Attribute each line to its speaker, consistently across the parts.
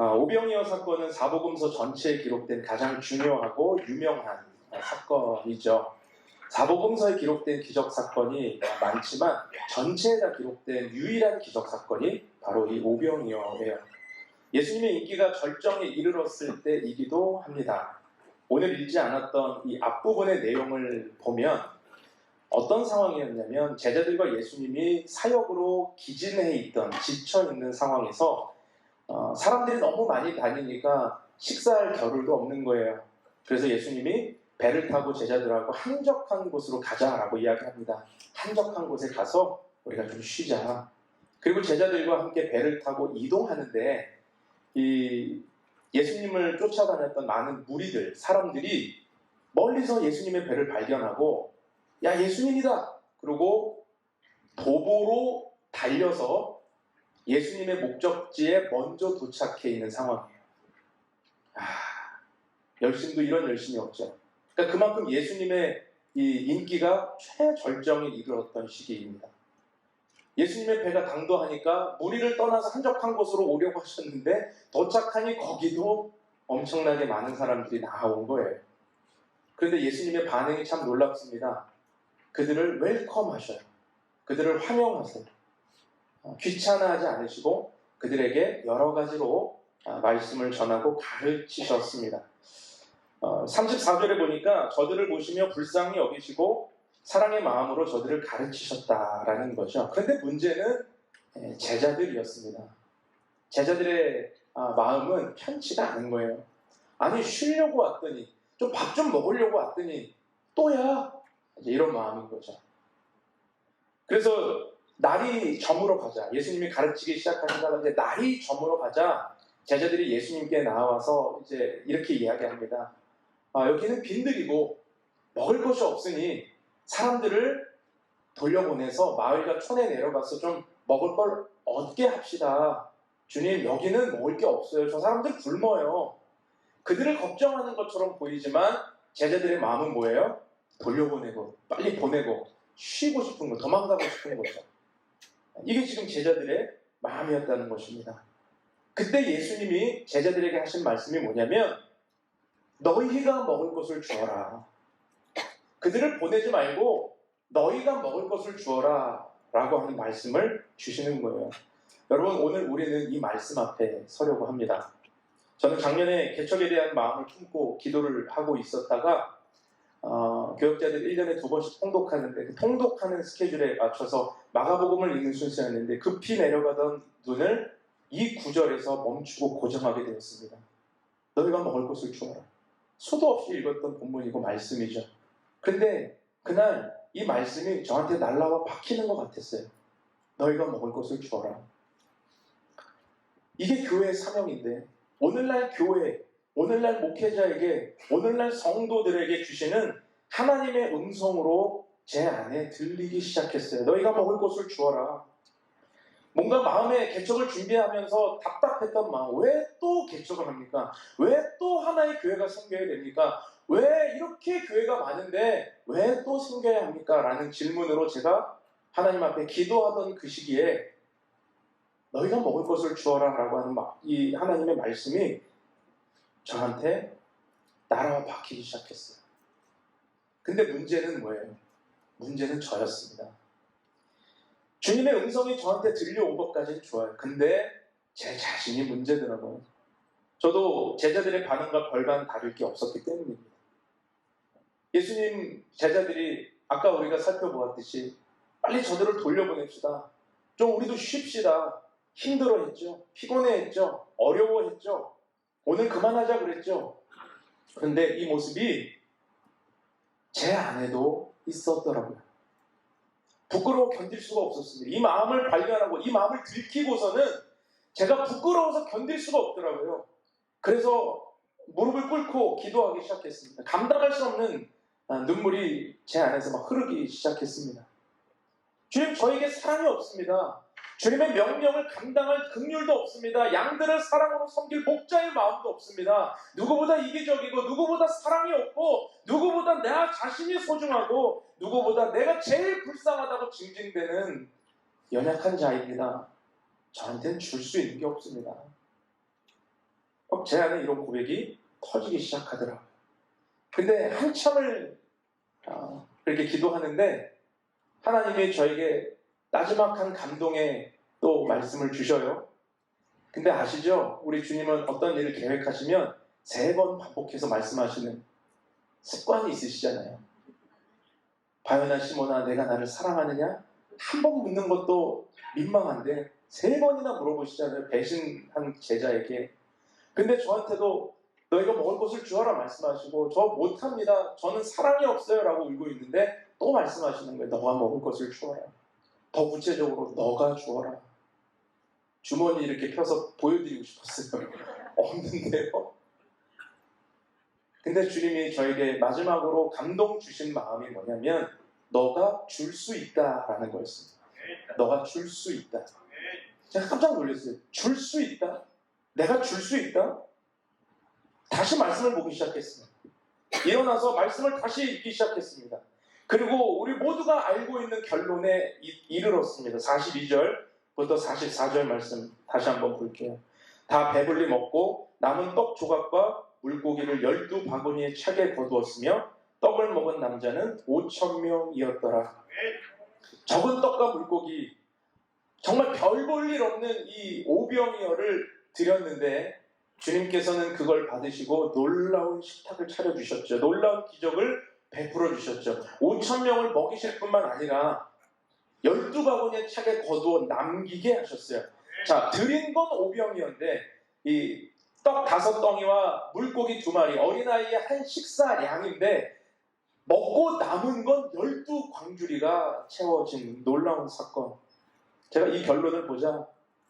Speaker 1: 오병이어 사건은 사복음서 전체에 기록된 가장 중요하고 유명한 사건이죠. 사복음서에 기록된 기적 사건이 많지만 전체에 다 기록된 유일한 기적 사건이 바로 이 오병이어예요. 예수님의 인기가 절정에 이르렀을 때이기도 합니다. 오늘 읽지 않았던 이 앞부분의 내용을 보면 어떤 상황이었냐면 제자들과 예수님이 사역으로 기진해 있던 지쳐있는 상황에서 사람들이 너무 많이 다니니까 식사할 겨를도 없는 거예요. 그래서 예수님이 배를 타고 제자들하고 한적한 곳으로 가자라고 이야기합니다. 한적한 곳에 가서 우리가 좀 쉬자. 그리고 제자들과 함께 배를 타고 이동하는데 이 예수님을 쫓아다녔던 많은 무리들, 사람들이 멀리서 예수님의 배를 발견하고 야, 예수님이다! 그리고 도보로 달려서 예수님의 목적지에 먼저 도착해 있는 상황이에요. 열심도 이런 열심이 없죠. 그러니까 그만큼 예수님의 이 인기가 최절정에 이르렀던 시기입니다. 예수님의 배가 당도하니까 무리를 떠나서 한적한 곳으로 오려고 하셨는데 도착하니 거기도 엄청나게 많은 사람들이 나온 거예요. 그런데 예수님의 반응이 참 놀랍습니다. 그들을 웰컴하셔요. 그들을 환영하세요. 귀찮아하지 않으시고 그들에게 여러 가지로 말씀을 전하고 가르치셨습니다. 34절에 보니까 저들을 보시며 불쌍히 여기시고 사랑의 마음으로 저들을 가르치셨다라는 거죠. 그런데 문제는 제자들이었습니다. 제자들의 마음은 편치가 않은 거예요. 아니 쉬려고 왔더니 좀 밥 좀 먹으려고 왔더니 또야? 이제 이런 마음인 거죠. 그래서 날이 저물어 가자. 예수님이 가르치기 시작하시다가 이제 날이 저물어 가자. 제자들이 예수님께 나와서 이제 이렇게 이야기합니다. 여기는 빈들이고 먹을 것이 없으니 사람들을 돌려보내서 마을과 촌에 내려가서 좀 먹을 걸 얻게 합시다. 주님, 여기는 먹을 게 없어요. 저 사람들 굶어요. 그들을 걱정하는 것처럼 보이지만 제자들의 마음은 뭐예요? 돌려보내고 빨리 보내고 쉬고 싶은 거, 도망가고 싶은 거죠. 이게 지금 제자들의 마음이었다는 것입니다. 그때 예수님이 제자들에게 하신 말씀이 뭐냐면 너희가 먹을 것을 주어라. 그들을 보내지 말고 너희가 먹을 것을 주어라 라고 하는 말씀을 주시는 거예요. 여러분, 오늘 우리는 이 말씀 앞에 서려고 합니다. 저는 작년에 개척에 대한 마음을 품고 기도를 하고 있었다가 교역자들 1년에 2번씩 통독하는데 그 통독하는 스케줄에 맞춰서 마가복음을 읽는 순서였는데 급히 내려가던 눈을 이 구절에서 멈추고 고정하게 되었습니다. 너희가 먹을 것을 주어라. 수도 없이 읽었던 본문이고 말씀이죠. 근데 그날 이 말씀이 저한테 날라와 박히는 것 같았어요. 너희가 먹을 것을 주어라. 이게 교회의 사명인데 오늘날 교회, 오늘날 목회자에게, 오늘날 성도들에게 주시는 하나님의 음성으로 제 안에 들리기 시작했어요. 너희가 먹을 것을 주어라. 뭔가 마음에 개척을 준비하면서 답답했던 마음, 왜 또 개척을 합니까? 왜 또 하나의 교회가 생겨야 됩니까? 왜 이렇게 교회가 많은데 왜 또 생겨야 합니까? 라는 질문으로 제가 하나님 앞에 기도하던 그 시기에 너희가 먹을 것을 주어라 라고 하는 이 하나님의 말씀이 저한테 날아와 박히기 시작했어요. 근데 문제는 뭐예요? 문제는 저였습니다. 주님의 음성이 저한테 들려온 것까지는 좋아요. 근데 제 자신이 문제더라고요. 저도 제자들의 반응과 별반 다를 게 없었기 때문입니다. 예수님 제자들이 아까 우리가 살펴보았듯이 빨리 저들을 돌려보냅시다. 좀 우리도 쉽시다. 힘들어했죠. 피곤해했죠. 어려워했죠. 오늘 그만하자 그랬죠. 그런데 이 모습이 제 안에도 있었더라고요. 부끄러워 견딜 수가 없었습니다. 이 마음을 발견하고 이 마음을 들키고서는 제가 부끄러워서 견딜 수가 없더라고요. 그래서 무릎을 꿇고 기도하기 시작했습니다. 감당할 수 없는 눈물이 제 안에서 막 흐르기 시작했습니다. 주님, 저에게 사랑이 없습니다. 주님의 명령을 감당할 긍휼도 없습니다. 양들을 사랑으로 섬길 목자의 마음도 없습니다. 누구보다 이기적이고 누구보다 사랑이 없고 누구보다 나 자신이 소중하고 누구보다 내가 제일 불쌍하다고 징징대는 연약한 자입니다. 저한테는 줄 수 있는 게 없습니다. 제 안에 이런 고백이 터지기 시작하더라고요. 근데 한참을 그렇게 기도하는데 하나님이 저에게 나지막한 감동의 또 말씀을 주셔요. 근데 아시죠? 우리 주님은 어떤 일을 계획하시면 3번 반복해서 말씀하시는 습관이 있으시잖아요. 바요나 시모나 내가 나를 사랑하느냐? 한 번 묻는 것도 민망한데 3번이나 물어보시잖아요. 배신한 제자에게. 근데 저한테도 너희가 먹을 것을 주어라 말씀하시고 저 못합니다. 저는 사랑이 없어요 라고 울고 있는데 또 말씀하시는 거예요. 너가 먹을 것을 주어라. 더 구체적으로 너가 주어라. 주머니 이렇게 펴서 보여드리고 싶었어요. 없는데요. 근데 주님이 저에게 마지막으로 감동 주신 마음이 뭐냐면 너가 줄 수 있다라는 거였습니다. 너가 줄 수 있다. 제가 깜짝 놀랐어요. 줄 수 있다? 내가 줄 수 있다? 다시 말씀을 보기 시작했습니다. 일어나서 말씀을 다시 읽기 시작했습니다. 그리고 우리 모두가 알고 있는 결론에 이르렀습니다. 42절부터 44절 말씀 다시 한번 볼게요. 다 배불리 먹고 남은 떡 조각과 물고기를 12바구니에 차게 거두었으며 떡을 먹은 남자는 5,000명이었더라. 적은 떡과 물고기 정말 별 볼 일 없는 이 오병이어를 드렸는데 주님께서는 그걸 받으시고 놀라운 식탁을 차려주셨죠. 놀라운 기적을 베풀어 주셨죠. 5,000명을 먹이실 뿐만 아니라 12바구니에 차게 거두어 남기게 하셨어요. 자, 드린 건 오병이어인데 이 떡 5덩이와 물고기 2마리, 어린아이의 한 식사량인데 먹고 남은 건 12광주리가 채워진 놀라운 사건. 제가 이 결론을 보자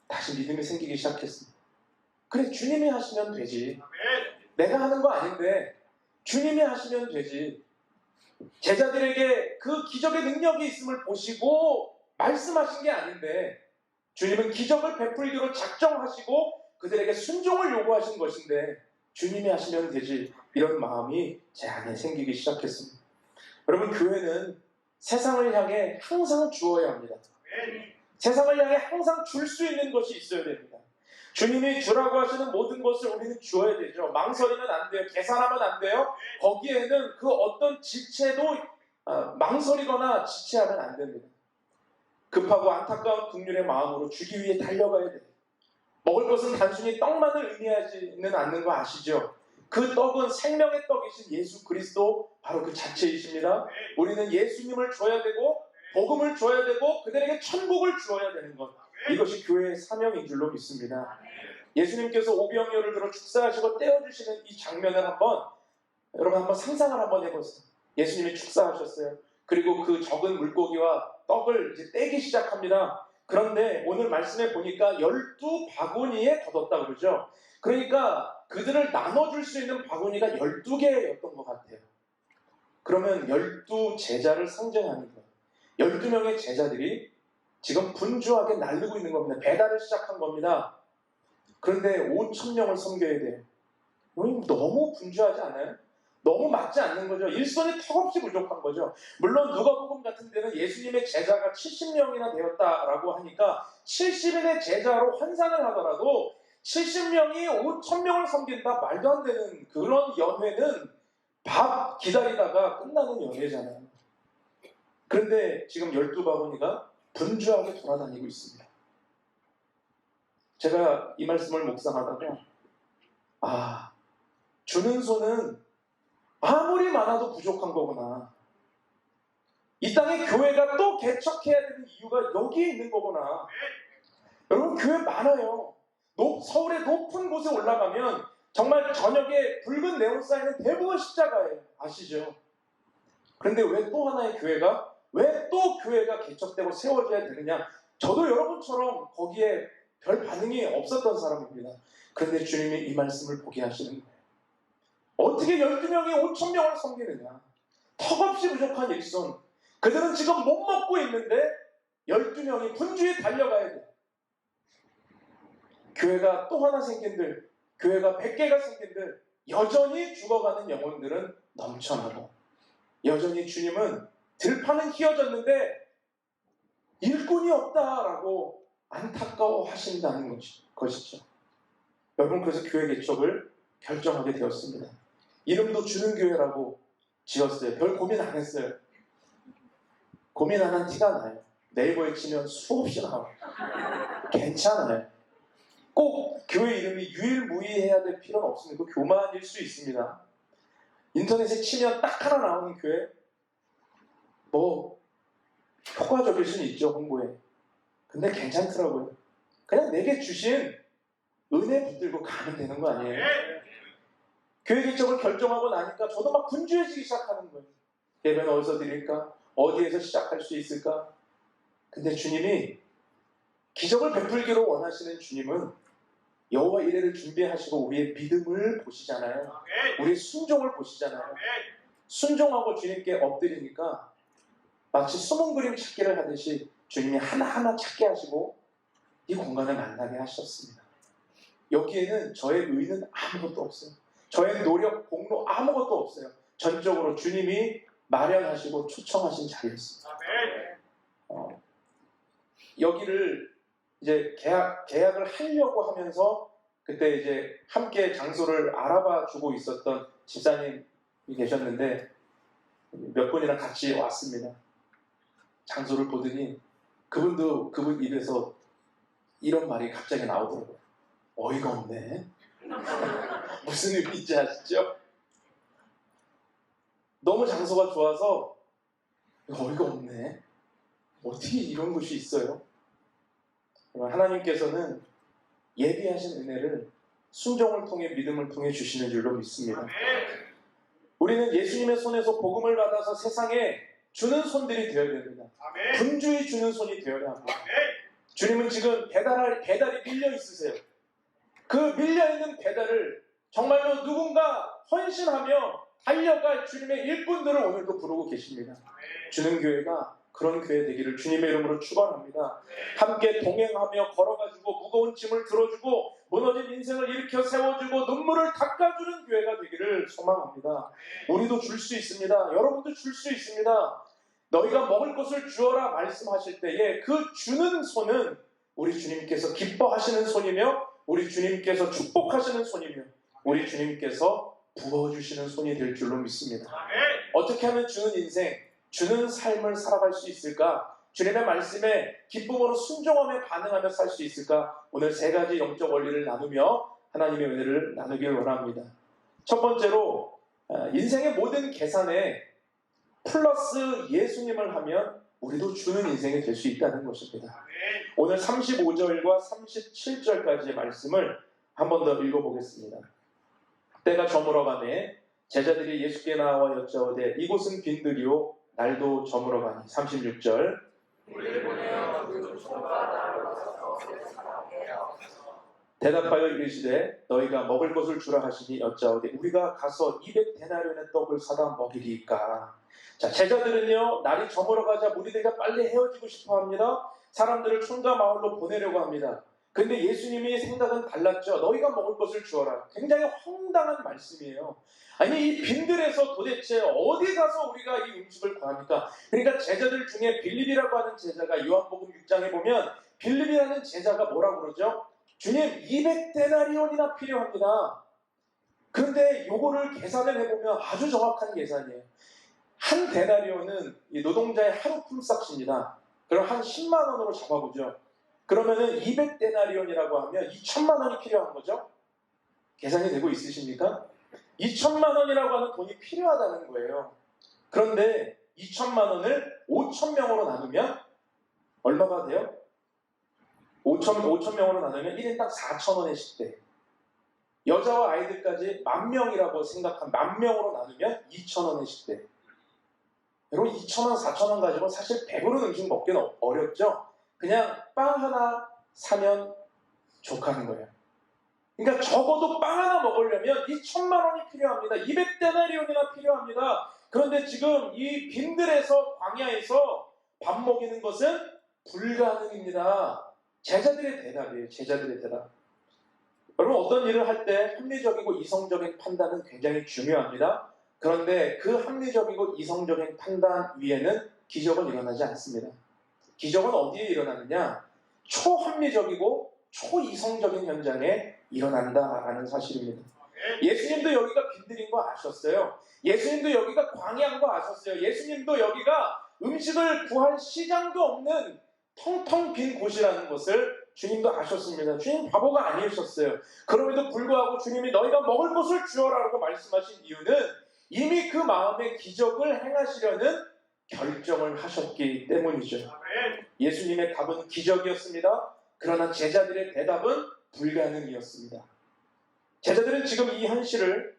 Speaker 1: 다시 믿음이 생기기 시작했습니다. 그래, 주님이 하시면 되지. 내가 하는 거 아닌데 주님이 하시면 되지. 제자들에게 그 기적의 능력이 있음을 보시고 말씀하신 게 아닌데 주님은 기적을 베풀기로 작정하시고 그들에게 순종을 요구하신 것인데 주님이 하시면 되지. 이런 마음이 제 안에 생기기 시작했습니다. 여러분, 교회는 세상을 향해 항상 주어야 합니다. 세상을 향해 항상 줄 수 있는 것이 있어야 됩니다. 주님이 주라고 하시는 모든 것을 우리는 주어야 되죠. 망설이면 안 돼요. 계산하면 안 돼요. 거기에는 그 어떤 지체도 망설이거나 지체하면 안 됩니다. 급하고 안타까운 긍휼의 마음으로 주기 위해 달려가야 돼요. 먹을 것은 단순히 떡만을 의미하지는 않는 거 아시죠? 그 떡은 생명의 떡이신 예수 그리스도 바로 그 자체이십니다. 우리는 예수님을 줘야 되고 복음을 줘야 되고 그들에게 천국을 주어야 되는 것, 이것이 교회의 사명인 줄로 믿습니다. 예수님께서 오병이어를 들어 축사하시고 떼어주시는 이 장면을 여러분 한번 상상을 한번 해보세요. 예수님이 축사하셨어요. 그리고 그 적은 물고기와 떡을 이제 떼기 시작합니다. 그런데 오늘 말씀에 보니까 12바구니에 거뒀다 그러죠. 그러니까 그들을 나눠줄 수 있는 바구니가 12개였던 것 같아요. 그러면 12제자를 상징하는 거예요. 12명의 제자들이 지금 분주하게 날르고 있는 겁니다. 배달을 시작한 겁니다. 그런데 5,000명을 섬겨야 돼요. 너무 분주하지 않아요? 너무 맞지 않는 거죠. 일손이 턱없이 부족한 거죠. 물론 누가복음 같은 데는 예수님의 제자가 70명이나 되었다라고 하니까 70인의 제자로 환산을 하더라도 70명이 5,000명을 섬긴다? 말도 안 되는 그런 연회는 밥 기다리다가 끝나는 연회잖아요. 그런데 지금 12바구니가 분주하게 돌아다니고 있습니다. 제가 이 말씀을 묵상하다가 주는 손은 아무리 많아도 부족한 거구나. 이 땅에 교회가 또 개척해야 되는 이유가 여기에 있는 거구나. 여러분, 교회 많아요. 서울의 높은 곳에 올라가면 정말 저녁에 붉은 네온 사인은 대부분 십자가예요. 아시죠? 그런데 왜 또 하나의 교회가, 왜 또 교회가 개척되고 세워져야 되느냐? 저도 여러분처럼 거기에 별 반응이 없었던 사람입니다. 그런데 주님이 이 말씀을 보게 하시는 거예요. 어떻게 12명이 5,000명을 섬기느냐? 턱없이 부족한 일손. 그들은 지금 못 먹고 있는데 12명이 분주히 달려가야 돼. 교회가 또 하나 생긴들, 교회가 100개가 생긴들 여전히 죽어가는 영혼들은 넘쳐나고 여전히 주님은 들판은 휘어졌는데 일꾼이 없다라고 안타까워 하신다는 것이죠. 여러분, 그래서 교회 개척을 결정하게 되었습니다. 이름도 주는 교회라고 지었어요. 별 고민 안 했어요. 고민 안 한 티가 나요. 네이버에 치면 수없이 나와요. 괜찮아요. 꼭 교회 이름이 유일무이해야 될 필요는 없습니다. 그 교만일 수 있습니다. 인터넷에 치면 딱 하나 나오는 교회, 뭐 효과적일 수는 있죠, 홍보에. 근데 괜찮더라고요. 그냥 내게 주신 은혜 붙들고 가면 되는 거 아니에요? 교회 개척을 결정하고 나니까 저도 막 분주해지기 시작하는 거예요. 예배는 어디서 드릴까? 어디에서 시작할 수 있을까? 근데 주님이, 기적을 베풀기로 원하시는 주님은 여호와 이레를 준비하시고 우리의 믿음을 보시잖아요. 우리의 순종을 보시잖아요. 순종하고 주님께 엎드리니까 마치 숨은 그림 찾기를 하듯이 주님이 하나하나 찾게 하시고 이 공간을 만나게 하셨습니다. 여기에는 저의 의는 아무것도 없어요. 저의 노력, 공로 아무것도 없어요. 전적으로 주님이 마련하시고 초청하신 자리였습니다. 여기를 이제 계약을 하려고 하면서 그때 이제 함께 장소를 알아봐 주고 있었던 집사님이 계셨는데 몇 분이랑 같이 왔습니다. 장소를 보더니 그분 입에서 이런 말이 갑자기 나오더라고요. 어이가 없네. 무슨 의미인지 아시죠? 너무 장소가 좋아서 어이가 없네. 어떻게 이런 것이 있어요? 하나님께서는 예비하신 은혜를 순종을 통해 믿음을 통해 주시는 줄로 믿습니다. 우리는 예수님의 손에서 복음을 받아서 세상에 주는 손들이 되어야 됩니다. 분주히 주는 손이 되어야 합니다. 주님은 지금 배달이 밀려 있으세요. 그 밀려있는 배달을 정말로 누군가 헌신하며 달려갈 주님의 일꾼들을 오늘도 부르고 계십니다. 주는 교회가 그런 교회 되기를 주님의 이름으로 축원합니다. 함께 동행하며 걸어가지고 무거운 짐을 들어주고 무너진 인생을 일으켜 세워주고 눈물을 닦아주는 교회가 되기를 소망합니다. 우리도 줄 수 있습니다. 여러분도 줄 수 있습니다. 너희가 먹을 것을 주어라 말씀하실 때에 그 주는 손은 우리 주님께서 기뻐하시는 손이며 우리 주님께서 축복하시는 손이며 우리 주님께서 부어주시는 손이 될 줄로 믿습니다. 어떻게 하면 주는 인생, 주는 삶을 살아갈 수 있을까? 주님의 말씀에 기쁨으로 순종하며 반응하며 살 수 있을까? 오늘 세 가지 영적 원리를 나누며 하나님의 은혜를 나누길 원합니다. 첫 번째로 인생의 모든 계산에 플러스 예수님을 하면 우리도 주는 인생이 될 수 있다는 것입니다. 오늘 35절과 37절까지의 말씀을 한 번 더 읽어보겠습니다. 때가 저물어가매 제자들이 예수께 나와 여짜오되 이곳은 빈들이요 날도 저물어가니. 36절 대답하여 이르시되 너희가 먹을 것을 주라 하시니 여짜오되 우리가 가서 200데나리온의 떡을 사다 먹이리이까. 자, 제자들은요 날이 저물어가자 무리들과 빨리 헤어지고 싶어합니다. 사람들을 촌과 마을로 보내려고 합니다. 근데 예수님이 생각은 달랐죠. 너희가 먹을 것을 주어라. 굉장히 황당한 말씀이에요. 아니 이 빈들에서 도대체 어디 가서 우리가 이 음식을 구합니까? 그러니까 제자들 중에 빌립이라고 하는 제자가 요한복음 6장에 보면 빌립이라는 제자가 뭐라고 그러죠? 주님 200데나리온이나 필요합니다. 그런데 요거를 계산을 해보면 아주 정확한 계산이에요. 한 데나리온은 이 노동자의 하루 품삯입니다. 그럼 한 10만 원으로 잡아보죠. 그러면은 200데나리온이라고 하면 2천만 원이 필요한 거죠. 계산이 되고 있으십니까? 2천만 원이라고 하는 돈이 필요하다는 거예요. 그런데 2천만 원을 5,000명으로 나누면 얼마가 돼요? 5,000명으로 나누면 1인당 4,000원의 식대. 여자와 아이들까지 10,000명이라고 생각한 10,000명으로 나누면 2,000원의 식대. 여러분 2,000원, 4,000원 가지고 사실 배부른 음식 먹기는 어렵죠? 그냥 빵 하나 사면 족하는 거예요. 그러니까 적어도 빵 하나 먹으려면 2천만 원이 필요합니다. 200데나리온이나 필요합니다. 그런데 지금 이 빈들에서 광야에서 밥 먹이는 것은 불가능입니다. 제자들의 대답이에요. 제자들의 대답. 여러분 어떤 일을 할 때 합리적이고 이성적인 판단은 굉장히 중요합니다. 그런데 그 합리적이고 이성적인 판단 위에는 기적은 일어나지 않습니다. 기적은 어디에 일어나느냐? 초합리적이고 초이성적인 현장에 일어난다라는 사실입니다. 예수님도 여기가 빈들인 거 아셨어요. 예수님도 여기가 광야인 거 아셨어요. 예수님도 여기가 음식을 구할 시장도 없는 텅텅 빈 곳이라는 것을 주님도 아셨습니다. 주님 바보가 아니셨어요. 그럼에도 불구하고 주님이 너희가 먹을 것을 주어라라고 말씀하신 이유는 이미 그 마음에 기적을 행하시려는 결정을 하셨기 때문이죠. 예수님의 답은 기적이었습니다. 그러나 제자들의 대답은 불가능이었습니다. 제자들은 지금 이 현실을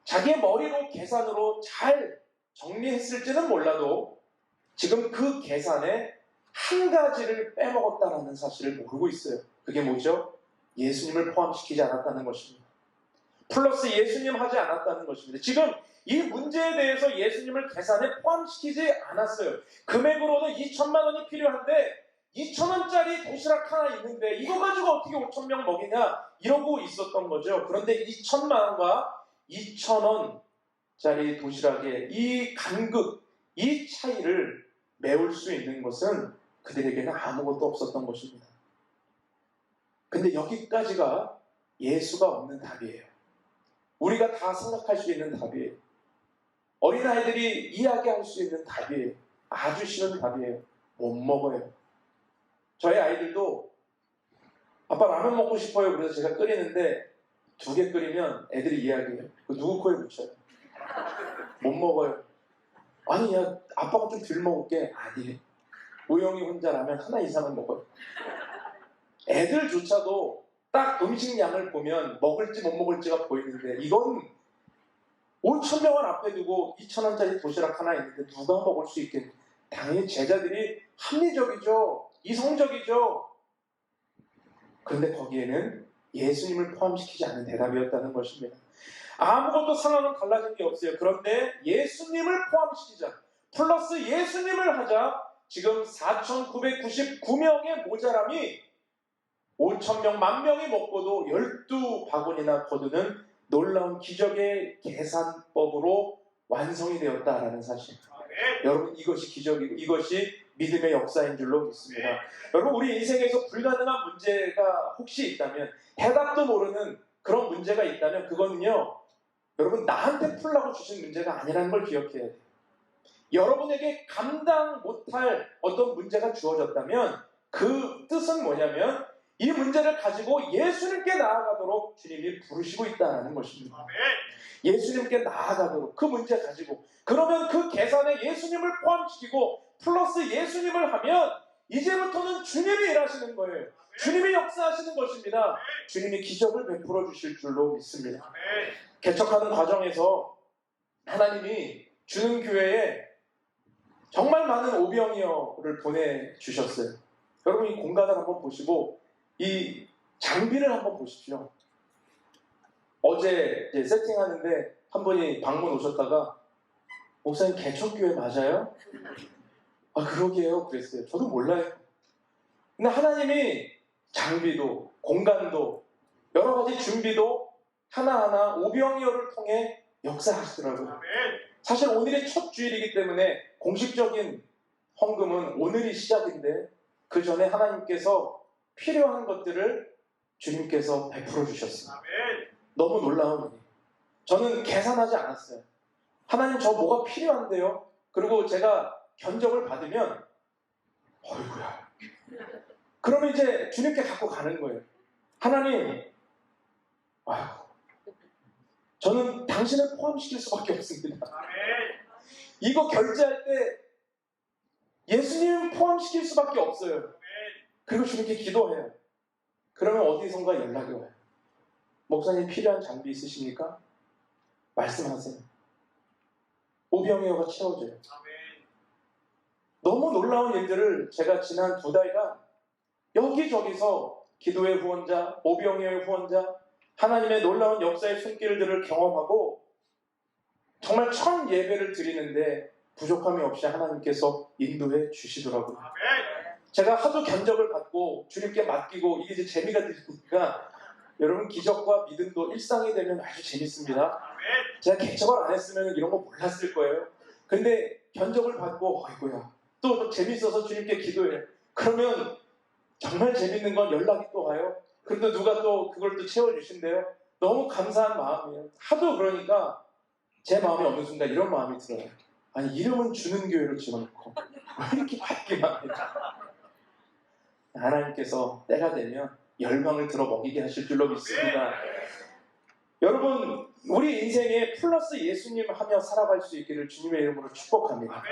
Speaker 1: 자기의 머리로 계산으로 잘 정리했을지는 몰라도 지금 그 계산에 한 가지를 빼먹었다는 사실을 모르고 있어요. 그게 뭐죠? 예수님을 포함시키지 않았다는 것입니다. 플러스 예수님 하지 않았다는 것입니다. 지금 이 문제에 대해서 예수님을 계산에 포함시키지 않았어요. 금액으로는 2천만 원이 필요한데 2,000원짜리 도시락 하나 있는데 이거 가지고 어떻게 5,000명 먹이냐 이러고 있었던 거죠. 그런데 2천만 원과 2,000원짜리 도시락의 이 간극, 이 차이를 메울 수 있는 것은 그들에게는 아무것도 없었던 것입니다. 근데 여기까지가 예수가 없는 답이에요. 우리가 다 생각할 수 있는 답이에요. 어린아이들이 이야기할 수 있는 답이에요. 아주 쉬운 답이에요. 못 먹어요. 저희 아이들도 아빠 라면 먹고 싶어요. 그래서 제가 끓이는데 2개 끓이면 애들이 이야기해요. 그 누구 코에 묻혀요. 못 먹어요. 아니 야 아빠가 좀 덜 먹을게. 아니에요. 우영이 혼자 라면 하나 이상은 먹어요. 애들조차도 딱 음식 양을 보면 먹을지 못 먹을지가 보이는데 이건 5,000명을 앞에 두고 2,000원짜리 도시락 하나 있는데 누가 먹을 수 있겠냐. 당연히 제자들이 합리적이죠. 이성적이죠. 그런데 거기에는 예수님을 포함시키지 않은 대답이었다는 것입니다. 아무것도 상황은 달라진 게 없어요. 그런데 예수님을 포함시키자. 플러스 예수님을 하자. 지금 4,999명의 모자람이 5,000명, 10,000명이 먹고도 12바구니나 거두는 놀라운 기적의 계산법으로 완성이 되었다라는 사실. 여러분 이것이 기적이고 이것이 믿음의 역사인 줄로 믿습니다. 여러분 우리 인생에서 불가능한 문제가 혹시 있다면 해답도 모르는 그런 문제가 있다면 그거는요. 여러분 나한테 풀라고 주신 문제가 아니라는 걸 기억해야 돼요. 여러분에게 감당 못할 어떤 문제가 주어졌다면 그 뜻은 뭐냐면 이 문제를 가지고 예수님께 나아가도록 주님이 부르시고 있다는 것입니다. 예수님께 나아가도록 그 문제 가지고 그러면 그 계산에 예수님을 포함시키고 플러스 예수님을 하면 이제부터는 주님이 일하시는 거예요. 주님이 역사하시는 것입니다. 주님이 기적을 베풀어 주실 줄로 믿습니다. 개척하는 과정에서 하나님이 주는 교회에 정말 많은 오병이어를 보내주셨어요. 여러분 이 공간을 한번 보시고 이 장비를 한번 보십시오. 어제 세팅하는데 한 분이 방문 오셨다가 목사님 개척교회 맞아요? 아 그러게요 그랬어요. 저도 몰라요. 근데 하나님이 장비도 공간도 여러 가지 준비도 하나하나 오병이어를 통해 역사하시더라고요. 사실 오늘이 첫 주일이기 때문에 공식적인 헌금은 오늘이 시작인데 그 전에 하나님께서 필요한 것들을 주님께서 베풀어 주셨습니다. 너무 놀라운 일이에요. 저는 계산하지 않았어요. 하나님 저 뭐가 필요한데요? 그리고 제가 견적을 받으면 어이구야. 그러면 이제 주님께 갖고 가는 거예요. 하나님 아유, 저는 당신을 포함시킬 수밖에 없습니다. 이거 결제할 때 예수님 포함시킬 수밖에 없어요. 그리고 주님께 기도해요. 그러면 어디선가 연락이 와요. 목사님 필요한 장비 있으십니까? 말씀하세요. 오병이어가 채워져요. 너무 놀라운 일들을 제가 지난 2달간 여기저기서 기도의 후원자, 오병이어의 후원자, 하나님의 놀라운 역사의 손길들을 경험하고 정말 첫 예배를 드리는데 부족함이 없이 하나님께서 인도해 주시더라고요. 제가 하도 견적을 받고 주님께 맡기고 이게 이제 재미가 들으니까 여러분 기적과 믿음도 일상이 되면 아주 재밌습니다. 제가 개척을 안 했으면 이런 거 몰랐을 거예요. 근데 견적을 받고 아이고야 또 재밌어서 주님께 기도해요. 그러면 정말 재밌는 건 연락이 또 와요. 그런데 누가 또 그걸 또 채워주신대요. 너무 감사한 마음이에요. 하도 그러니까 제 마음이 어느 순간 이런 마음이 들어요. 아니, 이름은 주는 교회로 지어놓고 왜 이렇게 받기만 합니까? 하나님께서 때가 되면 열망을 들어 먹이게 하실 줄로 믿습니다. 여러분, 우리 인생에 플러스 예수님 하며 살아갈 수 있기를 주님의 이름으로 축복합니다.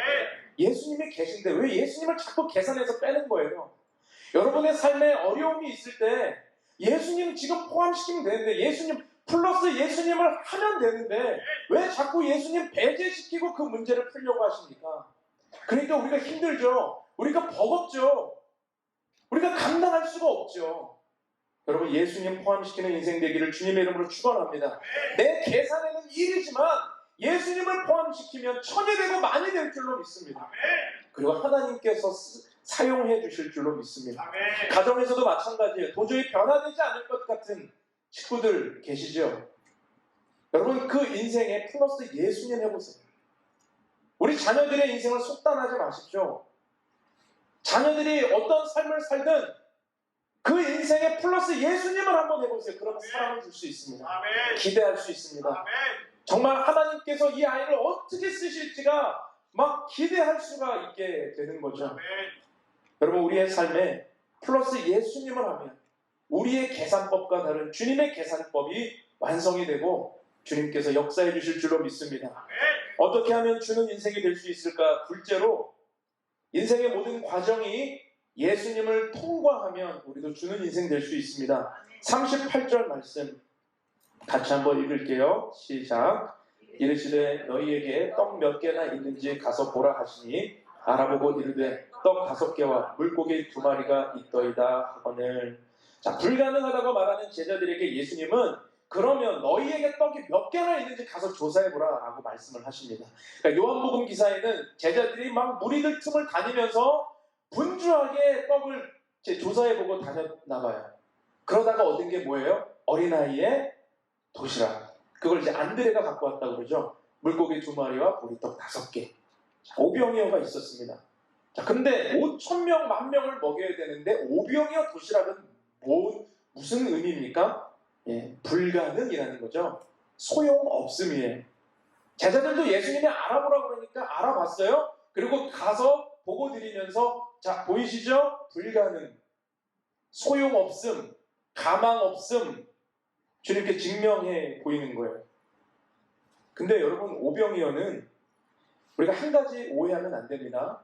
Speaker 1: 예수님이 계신데 왜 예수님을 자꾸 계산해서 빼는 거예요? 여러분의 삶에 어려움이 있을 때 예수님 지금 포함시키면 되는데, 예수님 플러스 예수님을 하면 되는데 왜 자꾸 예수님 배제시키고 그 문제를 풀려고 하십니까? 그러니까 우리가 힘들죠. 우리가 버겁죠. 우리가 감당할 수가 없죠. 여러분, 예수님 포함시키는 인생 되기를 주님의 이름으로 축원합니다. 내 계산에는 1이지만 예수님을 포함시키면 1000이 되고 만이 될 줄로 믿습니다. 그리고 하나님께서 사용해 주실 줄로 믿습니다. 가정에서도 마찬가지예요. 도저히 변화되지 않을 것 같은 식구들 계시죠? 여러분, 그 인생에 플러스 예수님 해보세요. 우리 자녀들의 인생을 속단하지 마십시오. 자녀들이 어떤 삶을 살든 그 인생에 플러스 예수님을 한번 해보세요. 그러면 사랑을 줄 수 있습니다. 기대할 수 있습니다. 정말 하나님께서 이 아이를 어떻게 쓰실지가 막 기대할 수가 있게 되는 거죠. 여러분, 우리의 삶에 플러스 예수님을 하면 우리의 계산법과 다른 주님의 계산법이 완성이 되고 주님께서 역사해 주실 줄로 믿습니다. 어떻게 하면 주는 인생이 될 수 있을까? 둘째로, 인생의 모든 과정이 예수님을 통과하면 우리도 주는 인생 될 수 있습니다. 38절 말씀 같이 한번 읽을게요. 시작. 이르시되 너희에게 떡 몇 개나 있는지 가서 보라 하시니 알아보고 이르되 떡 5개와 물고기 2마리가 있더이다 하거늘. 자, 불가능하다고 말하는 제자들에게 예수님은 그러면 너희에게 떡이 몇 개나 있는지 가서 조사해보라 라고 말씀을 하십니다. 그러니까 요한복음 기사에는 제자들이 막 무리들 틈을 다니면서 분주하게 떡을 조사해보고 다녔나봐요. 그러다가 얻은 게 뭐예요? 어린아이의 도시락. 그걸 이제 안드레가 갖고 왔다고 그러죠. 물고기 2마리와 보리떡 5개. 오병이어가 있었습니다. 자, 근데 5,000명, 10,000명을 먹여야 되는데 오병이어 도시락은 무슨 의미입니까? 예, 불가능이라는 거죠. 소용없음이에요. 제자들도 예수님이 알아보라고 그러니까 알아봤어요. 그리고 가서 보고 드리면서, 자, 보이시죠? 불가능, 소용없음, 가망없음, 주님께 증명해 보이는 거예요. 근데 여러분, 오병이어는 우리가 한 가지 오해하면 안 됩니다.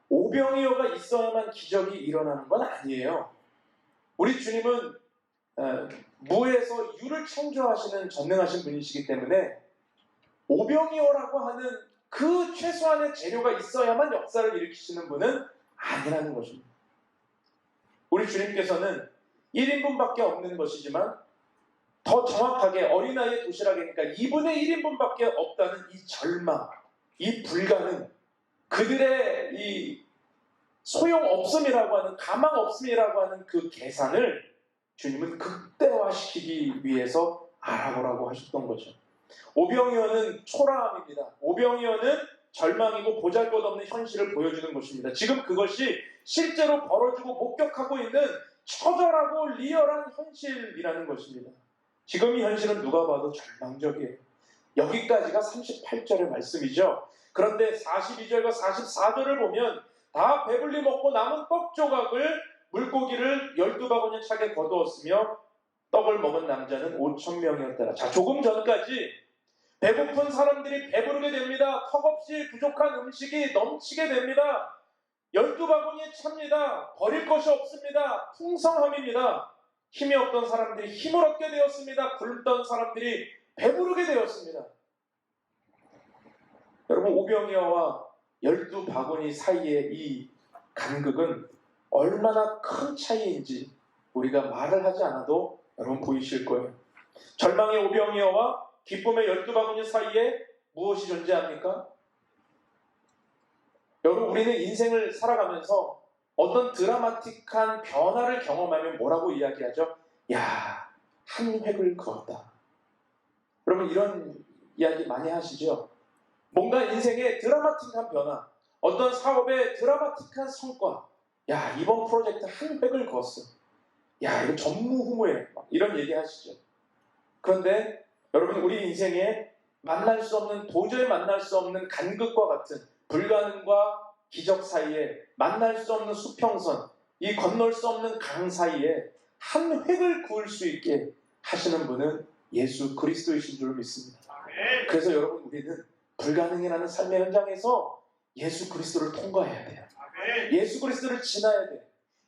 Speaker 1: 오병이어가 있어야만 기적이 일어나는 건 아니에요. 우리 주님은 무에서 유를 창조하시는 전능하신 분이시기 때문에 오병이어라고 하는 그 최소한의 재료가 있어야만 역사를 일으키시는 분은 아니라는 것입니다. 우리 주님께서는 1인분밖에 없는 것이지만 더 정확하게 어린아이의 도시락이니까 2분의 1인분밖에 없다는 이 절망, 이 불가능, 그들의 이 소용없음이라고 하는, 가망없음이라고 하는 그 계산을 주님은 극대화시키기 위해서 알아보라고 하셨던 거죠. 오병이어는 초라함입니다. 오병이어는 절망이고 보잘것없는 현실을 보여주는 것입니다. 지금 그것이 실제로 벌어지고 목격하고 있는 처절하고 리얼한 현실이라는 것입니다. 지금 이 현실은 누가 봐도 절망적이에요. 여기까지가 38절의 말씀이죠. 그런데 42절과 44절을 보면 다 배불리 먹고 남은 떡 조각을, 물고기를 12바구니 차게 거두었으며 떡을 먹은 남자는 5,000명이었더라. 자, 조금 전까지 배고픈 사람들이 배부르게 됩니다. 턱없이 부족한 음식이 넘치게 됩니다. 12바구니에 찹니다. 버릴 것이 없습니다. 풍성함입니다. 힘이 없던 사람들이 힘을 얻게 되었습니다. 굶던 사람들이 배부르게 되었습니다. 여러분, 오병이어와 12바구니 사이의 이 간극은 얼마나 큰 차이인지 우리가 말을 하지 않아도 여러분 보이실 거예요. 절망의 오병이어와 기쁨의 12바구니 사이에 무엇이 존재합니까? 여러분, 우리는 인생을 살아가면서 어떤 드라마틱한 변화를 경험하면 뭐라고 이야기하죠? 야, 한 획을 그었다. 여러분, 이런 이야기 많이 하시죠? 뭔가 인생의 드라마틱한 변화, 어떤 사업의 드라마틱한 성과, 야, 이번 프로젝트 한 획을 그었어. 야, 이거 전무후무해. 막 이런 얘기 하시죠. 그런데 여러분, 우리 인생에 만날 수 없는, 도저히 만날 수 없는 간극과 같은 불가능과 기적 사이에, 만날 수 없는 수평선, 이 건널 수 없는 강 사이에 한 획을 그을 수 있게 하시는 분은 예수 그리스도이신 줄 믿습니다. 그래서 여러분, 우리는 불가능이라는 삶의 현장에서 예수 그리스도를 통과해야 돼요. 예수 그리스도를 지나야 돼요.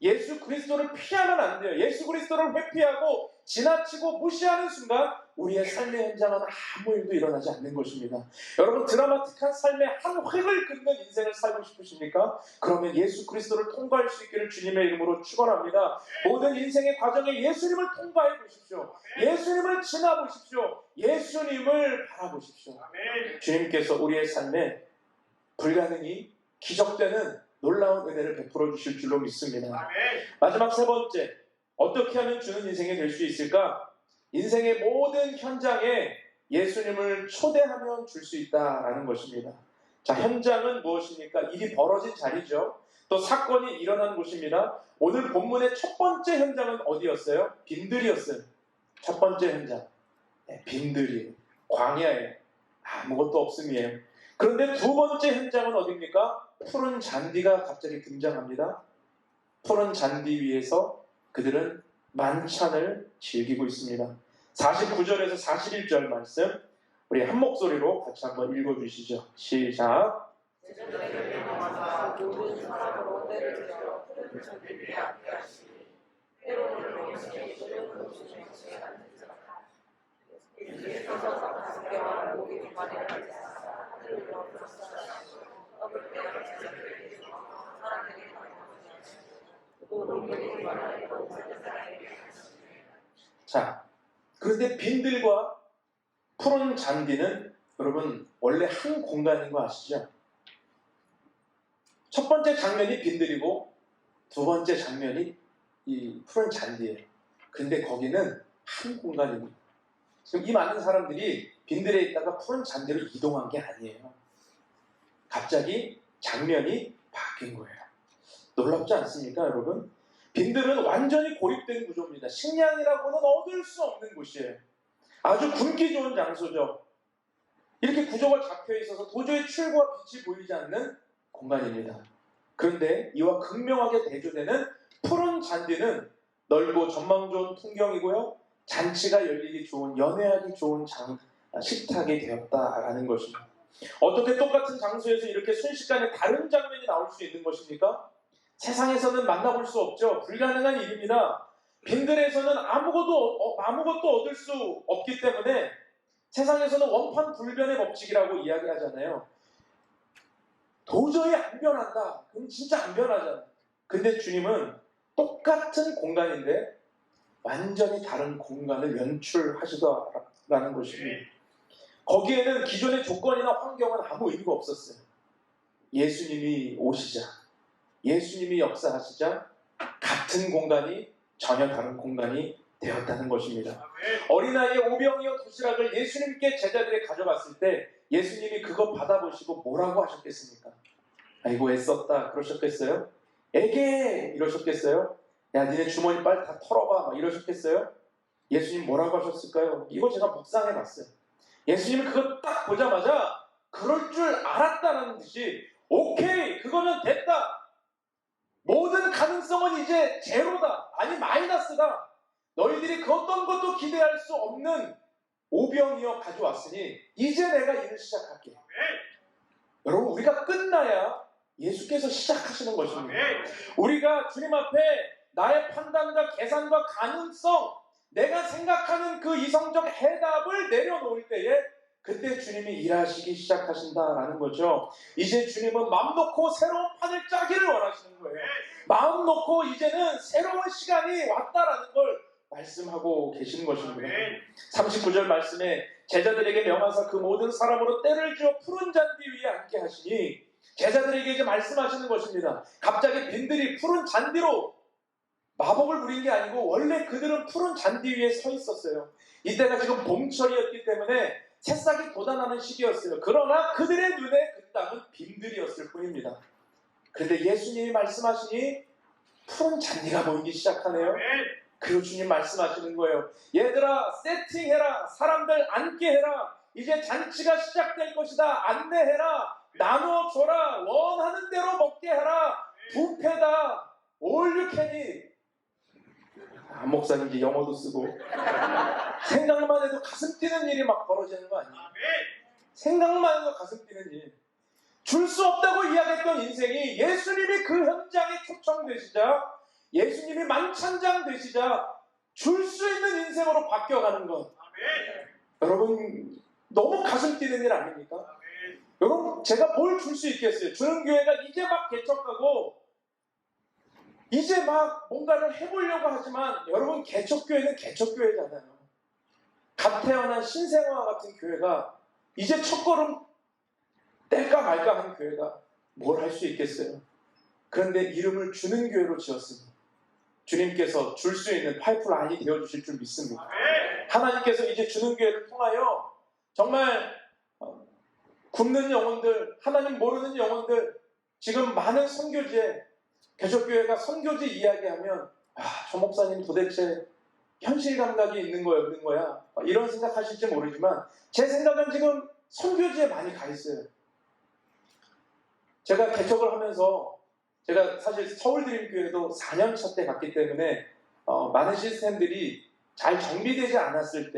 Speaker 1: 예수 그리스도를 피하면 안 돼요. 예수 그리스도를 회피하고 지나치고 무시하는 순간 우리의 삶의 현장은 아무 일도 일어나지 않는 것입니다. 여러분, 드라마틱한 삶의 한 획을 긋는 인생을 살고 싶으십니까? 그러면 예수 그리스도를 통과할 수 있기를 주님의 이름으로 축원합니다. 모든 인생의 과정에 예수님을 통과해 보십시오. 예수님을 지나보십시오. 예수님을 바라보십시오. 주님께서 우리의 삶에 불가능이 기적되는 놀라운 은혜를 베풀어 주실 줄로 믿습니다. 마지막 세 번째, 어떻게 하면 주는 인생이 될 수 있을까? 인생의 모든 현장에 예수님을 초대하면 줄 수 있다라는 것입니다. 자, 현장은 무엇입니까? 일이 벌어진 자리죠. 또 사건이 일어난 곳입니다. 오늘 본문의 첫 번째 현장은 어디였어요? 빈들이었어요. 첫 번째 현장. 빈들이, 광야에 아무것도 없음이에요. 그런데 두 번째 현장은 어디입니까? 푸른 잔디가 갑자기 등장합니다. 푸른 잔디 위에서 그들은 만찬을 즐기고 있습니다. 49절에서 41절 말씀 우리 한 목소리로 같이 한번 읽어주시죠. 시작. 자, 그런데 빈들과 푸른 잔디는 여러분 원래 한 공간인 거 아시죠? 첫 번째 장면이 빈들이고 두 번째 장면이 이 푸른 잔디예요. 근데 거기는 한 공간입니다. 지금 이 많은 사람들이 빈들에 있다가 푸른 잔디로 이동한 게 아니에요. 갑자기 장면이 바뀐 거예요. 놀랍지 않습니까, 여러분? 빈들은 완전히 고립된 구조입니다. 식량이라고는 얻을 수 없는 곳이에요. 아주 굶기 좋은 장소죠. 이렇게 구조가 잡혀 있어서 도저히 출구와 빛이 보이지 않는 공간입니다. 그런데 이와 극명하게 대조되는 푸른 잔디는 넓고 전망 좋은 풍경이고요. 잔치가 열리기 좋은, 연회하기 좋은 식탁이 되었다라는 것입니다. 어떻게 똑같은 장소에서 이렇게 순식간에 다른 장면이 나올 수 있는 것입니까? 세상에서는 만나볼 수 없죠. 불가능한 일입니다. 빈들에서는 아무것도 얻을 수 없기 때문에 세상에서는 원판 불변의 법칙이라고 이야기하잖아요. 도저히 안 변한다. 그럼 진짜 안 변하잖아요. 근데 주님은 똑같은 공간인데 완전히 다른 공간을 연출하시더라는 것입니다. 거기에는 기존의 조건이나 환경은 아무 의미가 없었어요. 예수님이 오시자, 예수님이 역사하시자 같은 공간이 전혀 다른 공간이 되었다는 것입니다. 어린아이의 오병이어 도시락을 예수님께 제자들이 가져갔을 때 예수님이 그거 받아보시고 뭐라고 하셨겠습니까? 아이고 애썼다 그러셨겠어요? 에게 이러셨겠어요? 야 니네 주머니 빨리 다 털어봐 막 이러셨겠어요? 예수님 뭐라고 하셨을까요? 이거 제가 묵상해봤어요. 예수님은 그거 딱 보자마자 그럴 줄 알았다는 듯이 오케이 그거면 됐다. 모든 가능성은 이제 제로다. 아니 마이너스다. 너희들이 그 어떤 것도 기대할 수 없는 오병이어 가져왔으니 이제 내가 일을 시작할게. 여러분 우리가 끝나야 예수께서 시작하시는 것입니다. 우리가 주님 앞에 나의 판단과 계산과 가능성 내가 생각하는 그 이성적 해답을 내려놓을 때에 그때 주님이 일하시기 시작하신다라는 거죠. 이제 주님은 마음 놓고 새로운 판을 짜기를 원하시는 거예요. 마음 놓고 이제는 새로운 시간이 왔다라는 걸 말씀하고 계시는 것입니다. 39절 말씀에 제자들에게 명하사 그 모든 사람으로 때를 지어 푸른 잔디 위에 앉게 하시니 제자들에게 이제 말씀하시는 것입니다. 갑자기 빈들이 푸른 잔디로 마법을 부린 게 아니고 원래 그들은 푸른 잔디 위에 서 있었어요. 이때가 지금 봄철이었기 때문에 새싹이 돋아나는 시기였어요. 그러나 그들의 눈에 그 땅은 빈들이었을 뿐입니다. 그런데 예수님이 말씀하시니 푸른 잔디가 보이기 시작하네요. 그리고 주님 말씀하시는 거예요. 얘들아, 세팅해라. 사람들 앉게 해라. 이제 잔치가 시작될 것이다. 안내해라. 나눠줘라. 원하는 대로 먹게 해라. 뷔페다. All you can eat. 목사님이 영어도 쓰고 생각만 해도 가슴 뛰는 일이 막 벌어지는 거 아니에요? 생각만 해도 가슴 뛰는 일. 줄 수 없다고 이야기했던 인생이 예수님이 그 현장에 초청되시자, 예수님이 만찬장 되시자 줄 수 있는 인생으로 바뀌어가는 것. 여러분 너무 가슴 뛰는 일 아닙니까? 여러분 제가 뭘 줄 수 있겠어요? 주는 교회가 이제 막 개척하고 이제 막 뭔가를 해보려고 하지만 여러분 개척교회는 개척교회잖아요. 갓 태어난 신생아와 같은 교회가 이제 첫걸음 뗄까 말까 하는 교회가 뭘 할 수 있겠어요? 그런데 이름을 주는 교회로 지었습니다. 주님께서 줄 수 있는 파이프라인이 되어주실 줄 믿습니다. 하나님께서 이제 주는 교회를 통하여 정말 굶는 영혼들, 하나님 모르는 영혼들, 지금 많은 선교지에 개척교회가 선교지 이야기하면 저 목사님 도대체 현실 감각이 있는 거야 없는 거야 이런 생각하실지 모르지만 제 생각은 지금 선교지에 많이 가 있어요. 제가 개척을 하면서 제가 사실 서울드림교회도 4년차 때 갔기 때문에 많은 시스템들이 잘 정비되지 않았을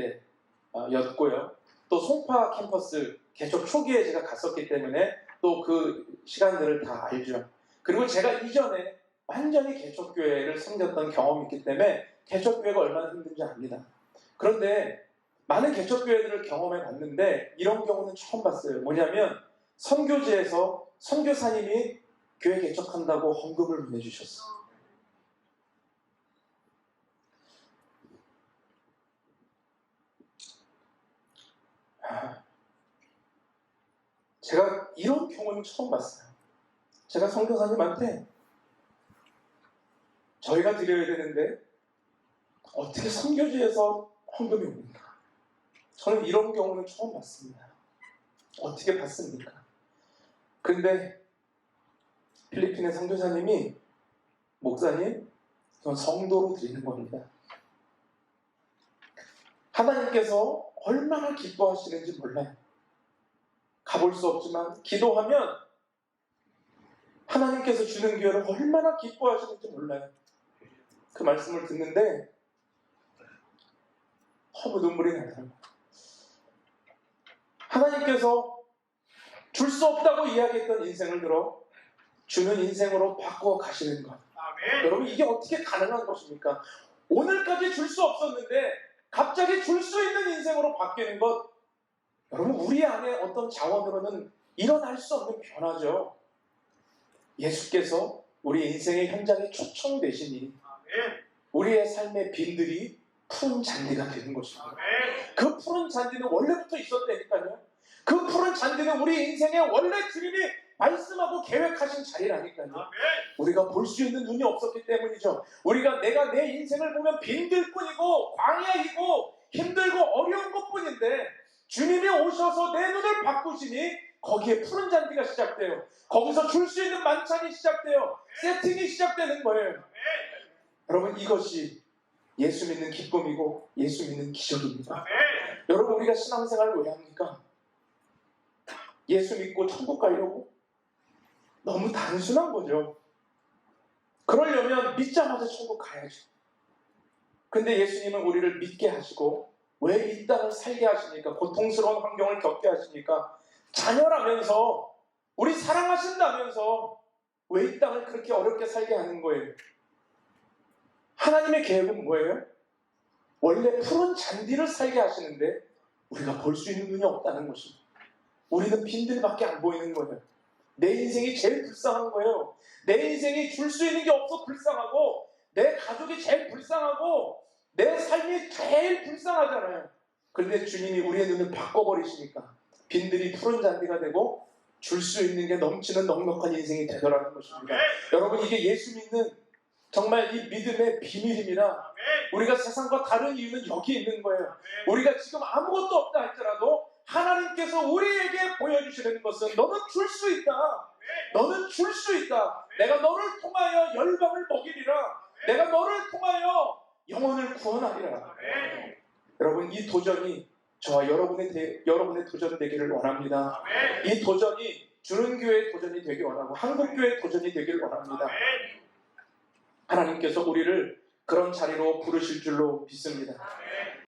Speaker 1: 때였고요. 또 송파 캠퍼스 개척 초기에 제가 갔었기 때문에 또 그 시간들을 다 알죠. 그리고 제가 이전에 완전히 개척교회를 섬겼던 경험이 있기 때문에 개척교회가 얼마나 힘든지 압니다. 그런데 많은 개척교회들을 경험해 봤는데 이런 경우는 처음 봤어요. 뭐냐면 선교지에서 선교사님이 교회 개척한다고 헌금을 보내주셨어요. 제가 이런 경우는 처음 봤어요. 제가 선교사님한테 저희가 드려야 되는데 어떻게 선교지에서 헌금이 옵니까? 저는 이런 경우는 처음 봤습니다. 어떻게 봤습니까? 근데 필리핀의 선교사님이 목사님, 이건 성도로 드리는 겁니다. 하나님께서 얼마나 기뻐하시는지 몰라요. 가볼 수 없지만 기도하면 하나님께서 주는 기회를 얼마나 기뻐하시는지 몰라요. 그 말씀을 듣는데 너무 눈물이 나더라고요. 하나님께서 줄 수 없다고 이야기했던 인생을 들어 주는 인생으로 바꾸어 가시는 것. 아멘. 여러분 이게 어떻게 가능한 것입니까? 오늘까지 줄 수 없었는데 갑자기 줄 수 있는 인생으로 바뀌는 것. 여러분 우리 안에 어떤 자원으로는 일어날 수 없는 변화죠. 예수께서 우리 인생의 현장에 초청되시니 우리의 삶의 빈들이 푸른 잔디가 되는 것입니다. 그 푸른 잔디는 원래부터 있었다니까요. 그 푸른 잔디는 우리 인생에 원래 주님이 말씀하고 계획하신 자리라니까요. 우리가 볼 수 있는 눈이 없었기 때문이죠. 내가 내 인생을 보면 빈들뿐이고 광야이고 힘들고 어려운 것뿐인데 주님이 오셔서 내 눈을 바꾸시니 거기에 푸른 잔디가 시작돼요. 거기서 줄 수 있는 만찬이 시작돼요. 세팅이 시작되는 거예요. 여러분 이것이 예수 믿는 기쁨이고 예수 믿는 기적입니다. 여러분 우리가 신앙생활을 왜 합니까? 예수 믿고 천국 가려고? 너무 단순한 거죠. 그러려면 믿자마자 천국 가야죠. 근데 예수님은 우리를 믿게 하시고 왜 이 땅을 살게 하십니까? 고통스러운 환경을 겪게 하십니까? 자녀라면서 우리 사랑하신다면서 왜 이 땅을 그렇게 어렵게 살게 하는 거예요? 하나님의 계획은 뭐예요? 원래 푸른 잔디를 살게 하시는데 우리가 볼 수 있는 눈이 없다는 것입니다. 우리는 빈들밖에 안 보이는 거예요. 내 인생이 제일 불쌍한 거예요. 내 인생이 줄 수 있는 게 없어 불쌍하고 내 가족이 제일 불쌍하고 내 삶이 제일 불쌍하잖아요. 그런데 주님이 우리의 눈을 바꿔버리시니까 빈들이 푸른 잔디가 되고 줄 수 있는 게 넘치는 넉넉한 인생이 되더라는 것입니다. 여러분 이게 예수 믿는 정말 이 믿음의 비밀입니다. 우리가 세상과 다른 이유는 여기 있는 거예요. 우리가 지금 아무것도 없다 할지라도 하나님께서 우리에게 보여주시는 것은 너는 줄 수 있다. 너는 줄 수 있다. 내가 너를 통하여 열방을 먹이리라. 내가 너를 통하여 영혼을 구원하리라. 여러분, 이 도전이 저와 여러분의 도전 되기를 원합니다. 이 도전이 주는 교회의 도전이 되길 원하고 한국교회의 도전이 되길 원합니다. 하나님께서 우리를 그런 자리로 부르실 줄로 믿습니다.